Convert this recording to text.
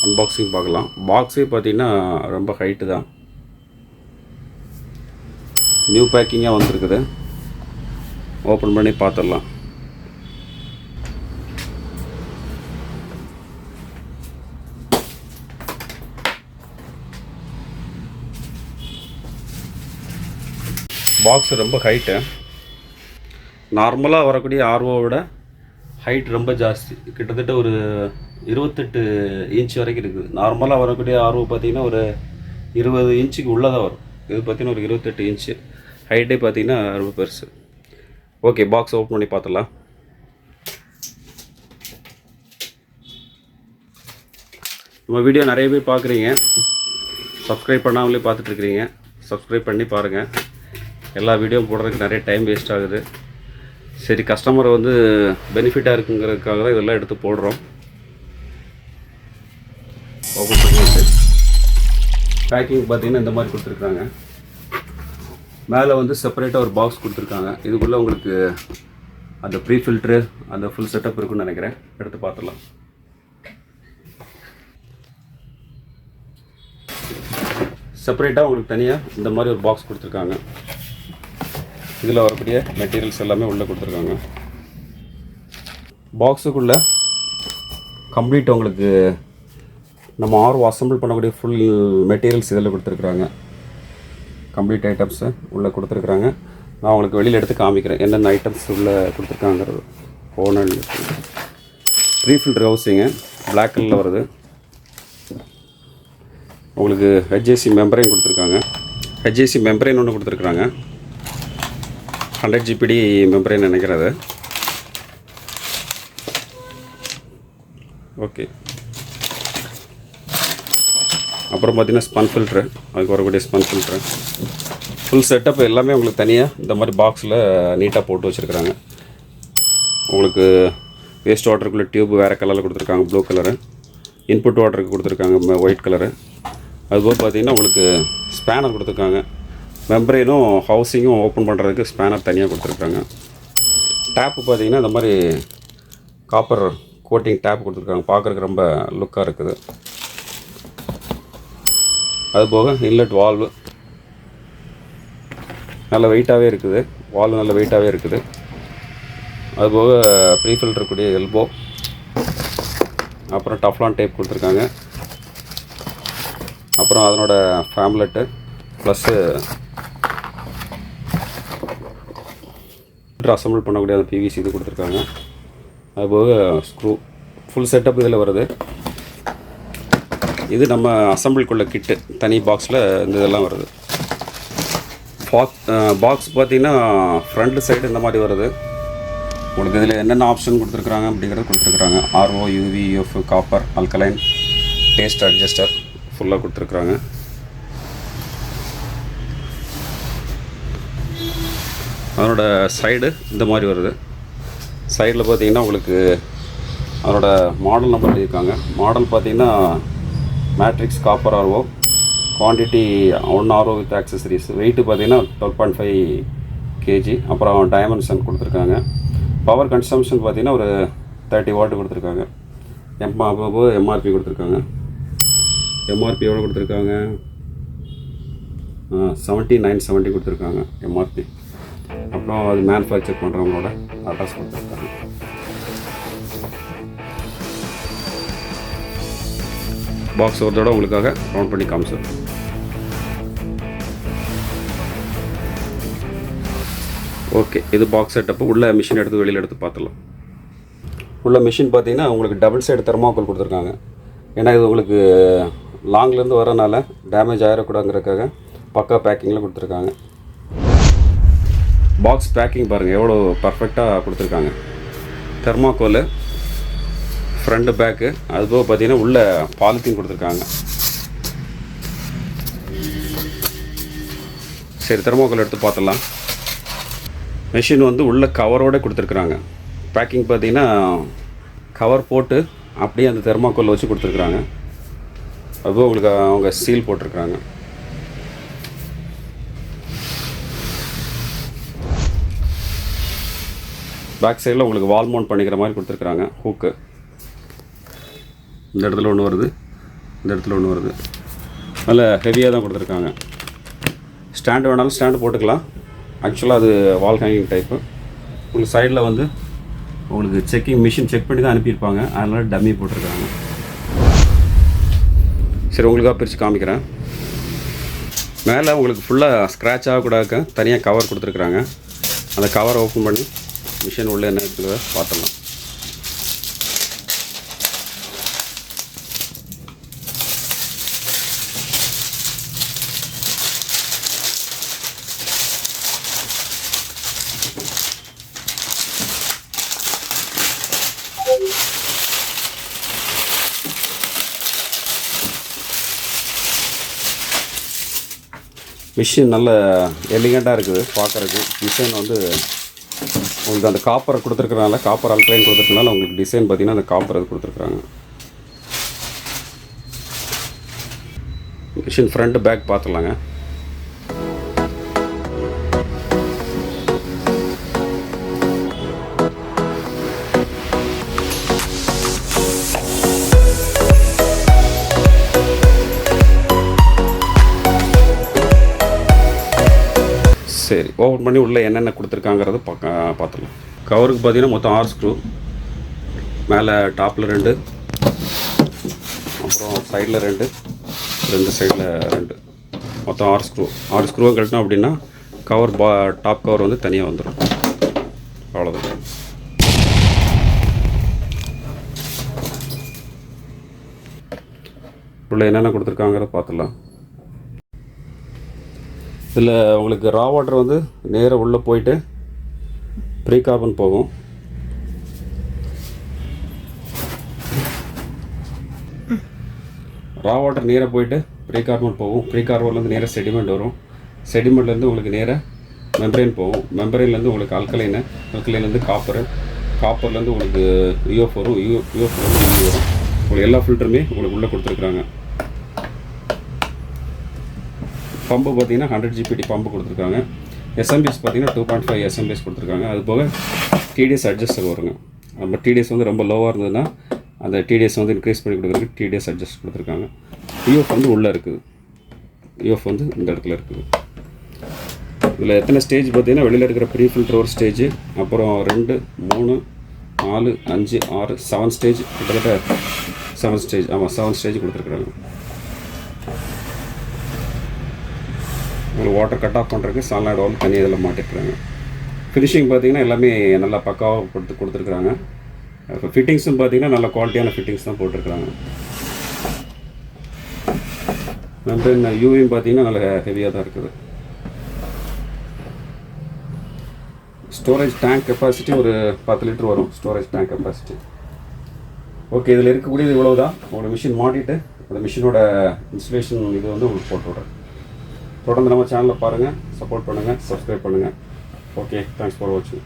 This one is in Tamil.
அன்பாக்சிங் பார்க்கலாம். பாக்ஸே பார்த்தீங்கன்னா ரொம்ப ஹைட்டு தான். நியூ பேக்கிங்காக வந்துருக்குது. ஓப்பன் பண்ணி பார்த்துடலாம். பாக்ஸ் ரொம்ப ஹைட்டு. நார்மலாக வரக்கூடிய ஆர்ஓவோட ஹைட் ரொம்ப ஜாஸ்தி. கிட்டத்தட்ட ஒரு 28 இன்ச் வரைக்கும் இருக்குது. நார்மலாக வரக்கூடிய ஆர்ஓ பார்த்திங்கன்னா ஒரு 20 இன்ச்சுக்கு உள்ளே தான் வரும். இது பார்த்திங்கன்னா ஒரு 28 இன்ச்சு. ஹைட்டே பார்த்திங்கன்னா ரொம்ப பெருசு. ஓகே, பாக்ஸ் ஓப்பன் பண்ணி பார்த்துடலாம். நம்ம வீடியோ நிறைய பேர் பார்க்குறீங்க, சப்ஸ்கிரைப் பண்ணாமலே பார்த்துட்ருக்குறீங்க. சப்ஸ்கிரைப் பண்ணி பாருங்கள். எல்லா வீடியோ போடுறதுக்கு நிறைய டைம் வேஸ்ட் ஆகுது. சரி, கஸ்டமர் வந்து பெனிஃபிட்டாக இருக்குங்கிறதுக்காக தான் இதெல்லாம் எடுத்து போடுறோம். ஓப்பன் பண்ணிட்டு பேக்கிங் பார்த்தீங்கன்னா இந்த மாதிரி கொடுத்துருக்காங்க. மேலே வந்து செப்பரேட்டாக ஒரு பாக்ஸ் கொடுத்துருக்காங்க. இதுக்குள்ளே உங்களுக்கு அந்த ப்ரீ ஃபில்ட்ரு அந்த ஃபுல் செட்டப் இருக்குன்னு நினைக்கிறேன். எடுத்து பார்த்துடலாம். செப்பரேட்டாக உங்களுக்கு தனியாக இந்த மாதிரி ஒரு பாக்ஸ் கொடுத்துருக்காங்க. இதில் வரக்கூடிய மெட்டீரியல்ஸ் எல்லாமே உள்ளே கொடுத்துருக்காங்க. பாக்ஸுக்குள்ளே கம்ப்ளீட் உங்களுக்கு நம்ம ஆர்ஓ அசம்பிள் பண்ணக்கூடிய ஃபுல் மெட்டீரியல்ஸ் இதில் கொடுத்துருக்குறாங்க. கம்ப்ளீட் ஐட்டம்ஸு உள்ளே கொடுத்துருக்குறாங்க. நான் உங்களுக்கு வெளியில் எடுத்து காமிக்கிறேன் என்னென்ன ஐட்டம்ஸ் உள்ளே கொடுத்துருக்காங்கிறது. ஓனல் ப்ரீ ஃபில்டர் ஹவுசிங்கு பிளாக் கலரில் வருது. உங்களுக்கு ஹெச்ஏசி மெம்பரைன் கொடுத்துருக்காங்க. ஹெச்ஏசி மெம்பரைன் ஒன்று கொடுத்துருக்குறாங்க. 100 GPD மெம்பரைன் நினைக்கிறது. ஓகே, அப்புறம் பார்த்தீங்கன்னா ஸ்பன் ஃபில்ட்ரு, அதுக்கு வரக்கூடிய ஸ்பன் ஃபில்ட்ரு ஃபுல் செட்டப் எல்லாமே உங்களுக்கு தனியாக இந்த மாதிரி பாக்ஸில் நீட்டாக போட்டு வச்சுருக்குறாங்க. உங்களுக்கு வேஸ்ட் வாட்டருக்குள்ளே டியூப் வேறு கலரில் கொடுத்துருக்காங்க, ப்ளூ கலரு. இன்புட் வாட்டருக்கு கொடுத்துருக்காங்க ஒயிட் கலரு. அதுபோக பார்த்தீங்கன்னா உங்களுக்கு ஸ்பேனர் கொடுத்துருக்காங்க. மெம்பரைனும் ஹவுசிங்கும் ஓப்பன் பண்ணுறதுக்கு ஸ்பேனர் தனியாக கொடுத்துருக்காங்க. டேப்பு பார்த்தீங்கன்னா இந்த மாதிரி காப்பர் கோட்டிங் டேப் கொடுத்துருக்காங்க. பார்க்குறதுக்கு ரொம்ப லுக்காக இருக்குது. அதுபோக இன்லெட் வால்வு நல்ல வெயிட்டாகவே இருக்குது. வால்வு நல்ல வெயிட்டாகவே இருக்குது. அதுபோக ப்ரீ ஃபில்டர் கூடிய எல்போ, அப்புறம் டஃப்லான் டேப் கொடுத்துருக்காங்க. அப்புறம் அதனோட ஃபேம்லெட்டு ப்ளஸ்ஸு அசம்பிள் பண்ணக்கூடிய அந்த பிவிசி இது கொடுத்துருக்காங்க. அதுபோக ஸ்க்ரூ ஃபுல் செட்டப் இதில் வருது. இது நம்ம அசம்பிள்குள்ள கிட்டு தனி பாக்ஸில் இந்த இதெல்லாம் வருது. பாக்ஸ் பார்த்திங்கன்னா ஃப்ரண்ட் சைடு இந்த மாதிரி வருது. உங்களுக்கு இதில் என்னென்ன ஆப்ஷன் கொடுத்துருக்குறாங்க அப்படிங்கிறது கொடுத்துருக்குறாங்க. RO+UV+UF+, copper, alkaline, taste adjuster ஃபுல்லாக கொடுத்துருக்குறாங்க. அதனோட சைடு இந்த மாதிரி வருது. சைடில் பார்த்தீங்கன்னா உங்களுக்கு அதனோட மாடல் நம்பர் எழுதியிருக்காங்க. மாடல் பார்த்தீங்கன்னா matrix copper RO, quantity 1 RO with accessories. Weight பார்த்தீங்கன்னா 12.5 kg. அப்புறம் டைமென்ஷன் கொடுத்துருக்காங்க. பவர் கன்சம்ஷன் பார்த்தீங்கன்னா ஒரு 30 வாட் கொடுத்துருக்காங்க. எம்ஆர்பி கொடுத்துருக்காங்க. எம்ஆர்பி எவ்வளோ கொடுத்துருக்காங்க? 7970 கொடுத்துருக்காங்க எம்ஆர்பி. அப்புறம் அது மேனுஃபேக்சர் பண்ணுறவங்களோட அட்ரஸ் கொடுத்துருக்காங்க. பாக்ஸ் ஒருத்தோட உங்களுக்காக ரவுண்ட் பண்ணி காமிச்சோம். ஓகே, இது பாக்ஸ் செட்டப்பு. உள்ள மிஷின் எடுத்து வெளியில் எடுத்து பார்த்துலாம். உள்ள மிஷின் பார்த்தீங்கன்னா உங்களுக்கு டபுள் சைடு தெர்மாக்கோல் கொடுத்துருக்காங்க. ஏன்னா இது உங்களுக்கு லாங்லேருந்து வரனால டேமேஜ் ஆகிடக்கூடாதுங்கிறதுக்காக பக்கா பேக்கிங்கில் கொடுத்துருக்காங்க. பாக்ஸ் பேக்கிங் பாருங்கள் எவ்வளோ பர்ஃபெக்டாக கொடுத்துருக்காங்க. தெர்மாக்கோல் ஃப்ரண்ட்டு பேக்கு, அதுபோக பார்த்தீங்கன்னா உள்ள பாலித்தீன் கொடுத்துருக்காங்க. சரி, தெர்மாக்கோல் எடுத்து பார்த்துடலாம். மெஷின் வந்து உள்ள கவரோடு கொடுத்துருக்குறாங்க. பேக்கிங் பார்த்தீங்கன்னா கவர் போட்டு அப்படியே அந்த தெர்மாக்கோல் வச்சு கொடுத்துருக்குறாங்க. அதுபோக உங்களுக்கு அவங்க சீல் போட்டிருக்காங்க. பேக் சைடில் உங்களுக்கு வால் மவுண்ட் பண்ணிக்கிற மாதிரி கொடுத்துருக்குறாங்க. ஹூக்கு இந்த இடத்துல ஒன்று வருது. இந்த இடத்துல ஒன்று வருது. நல்ல ஹெவியாக தான் கொடுத்துருக்காங்க. ஸ்டாண்டு வேணாலும் ஸ்டாண்டு போட்டுக்கலாம். ஆக்சுவலாக அது வால் ஹேங்கிங் டைப்பு. உங்களுக்கு சைடில் வந்து உங்களுக்கு செக்கிங் மிஷின் செக் பண்ணி தான் அனுப்பியிருப்பாங்க. அதனால் டம்மி போட்டிருக்காங்க. சரி, உங்களுக்காக பிரித்து காமிக்கிறேன். மேலே உங்களுக்கு ஃபுல்லாக ஸ்க்ராட்ச் ஆகக்கூடாது தனியாக கவர் கொடுத்துருக்குறாங்க. அந்த கவரை ஓப்பன் பண்ணி மிஷின் உள்ளே என்ன இருக்குதுன்னு பார்த்துடலாம். மிஷின் நல்ல எலிகண்ட்டாக இருக்குது பார்க்குறதுக்கு. டிசைன் வந்து உங்களுக்கு அந்த காப்பர் கொடுத்துருக்கறனால, காப்பர் அல்கலைன் கொடுத்துருக்கனால உங்களுக்கு டிசைன் பார்த்திங்கன்னா அந்த காப்பர் அது கொடுத்துருக்குறாங்க. மிஷின் ஃப்ரண்ட் பேக் பார்த்துலாங்க. சரி, ஓப்பன் பண்ணி உள்ளே என்னென்ன கொடுத்துருக்காங்கிறது பார்த்துக்கலாம். கவருக்கு பார்த்தீங்கன்னா மொத்தம் 6 ஸ்க்ரூ. மேலே டாப்பில் 2, அப்புறம் சைடில் 2 சைடில் 2, மொத்தம் 6 ஸ்க்ரூ. 6 ஸ்க்ரூவை கழட்டணும் அப்படின்னா கவர் டாப் கவர் வந்து தனியாக வந்துடும். அவ்வளோதான். உள்ளே என்னென்ன கொடுத்துருக்காங்கிறத பார்த்துடலாம். இதில் உங்களுக்கு ரா வாட்டர் வந்து நேராக உள்ளே போயிட்டு ப்ரீ கார்பன் போகும். ரா வாட்டர் நேராக போயிட்டு ப்ரீ கார்பன் போகும். ப்ரீ கார்பன்லேருந்து நேராக செடிமெண்ட் வரும். செடிமெண்ட்லேருந்து உங்களுக்கு நேராக மெம்பரைன் போகும். மெம்பரைன்லேருந்து உங்களுக்கு அல்கலைன்லேருந்து காப்பர்லேருந்து உங்களுக்கு UF வரும். UF வரும். உங்களுக்கு எல்லா ஃபில்டருமே உங்களுக்கு உள்ளே கொடுத்துருக்குறாங்க. பம்பு பார்த்தீங்கன்னா 100 GPD பம்பு கொடுத்துருக்காங்க. SMBs பார்த்தீங்கன்னா 2.5 SMBs கொடுத்துருக்காங்க. அது போக TDS அட்ஜஸ்டர் வருங்க. நம்ம TDS வந்து ரொம்ப லோவாக இருந்ததுன்னா அந்த TDS வந்து இன்க்ரீஸ் பண்ணி கொடுக்குறதுக்கு TDS அட்ஜஸ்ட் கொடுத்துருக்காங்க. UF வந்து உள்ளே இருக்குது. UF வந்து இந்த இடத்துல இருக்குது. இதில் எத்தனை ஸ்டேஜ் பார்த்தீங்கன்னா வெளியில் இருக்கிற ப்ரீ ஃபில்டர் ஒரு ஸ்டேஜ், அப்புறம் 2, 3, 4, 5, 6, 7 ஸ்டேஜ், கிட்டத்தட்ட 7 ஸ்டேஜ். ஆமாம், 7 ஸ்டேஜ் கொடுத்துருக்குறாங்க. உங்களுக்கு வாட்டர் கட் ஆஃப் பண்ணுறதுக்கு சால்னாய்டு வால்வ் தனியாக இதில் மாட்டிருக்குறாங்க. ஃபினிஷிங் பார்த்தீங்கன்னா எல்லாமே நல்லா பக்காவாக கொடுத்துருக்குறாங்க. இப்போ ஃபிட்டிங்ஸும் பார்த்தீங்கன்னா நல்ல குவாலிட்டியான ஃபிட்டிங்ஸ் தான் போட்டிருக்குறாங்க. மெம்பரேன் யூவியும் பார்த்தீங்கன்னா நல்ல ஹெவியாக தான் இருக்குது. ஸ்டோரேஜ் டேங்க் கெப்பாசிட்டி ஒரு 10 லிட்டர் வரும். Storage tank capacity. ஓகே, இதில் இருக்கக்கூடியது இவ்வளோ தான். உங்களோட மிஷின் மாட்டிட்டு அந்த மிஷினோட இன்ஸ்டலேஷன் இது வந்து உங்களுக்கு போட்டு விட்றேன். தொடர்ந்து நம்ம சேனலை பாருங்கள், சப்போர்ட் பண்ணுங்கள், சப்ஸ்கிரைப் பண்ணுங்கள். ஓகே, தேங்க்ஸ் ஃபார் வாட்சிங்.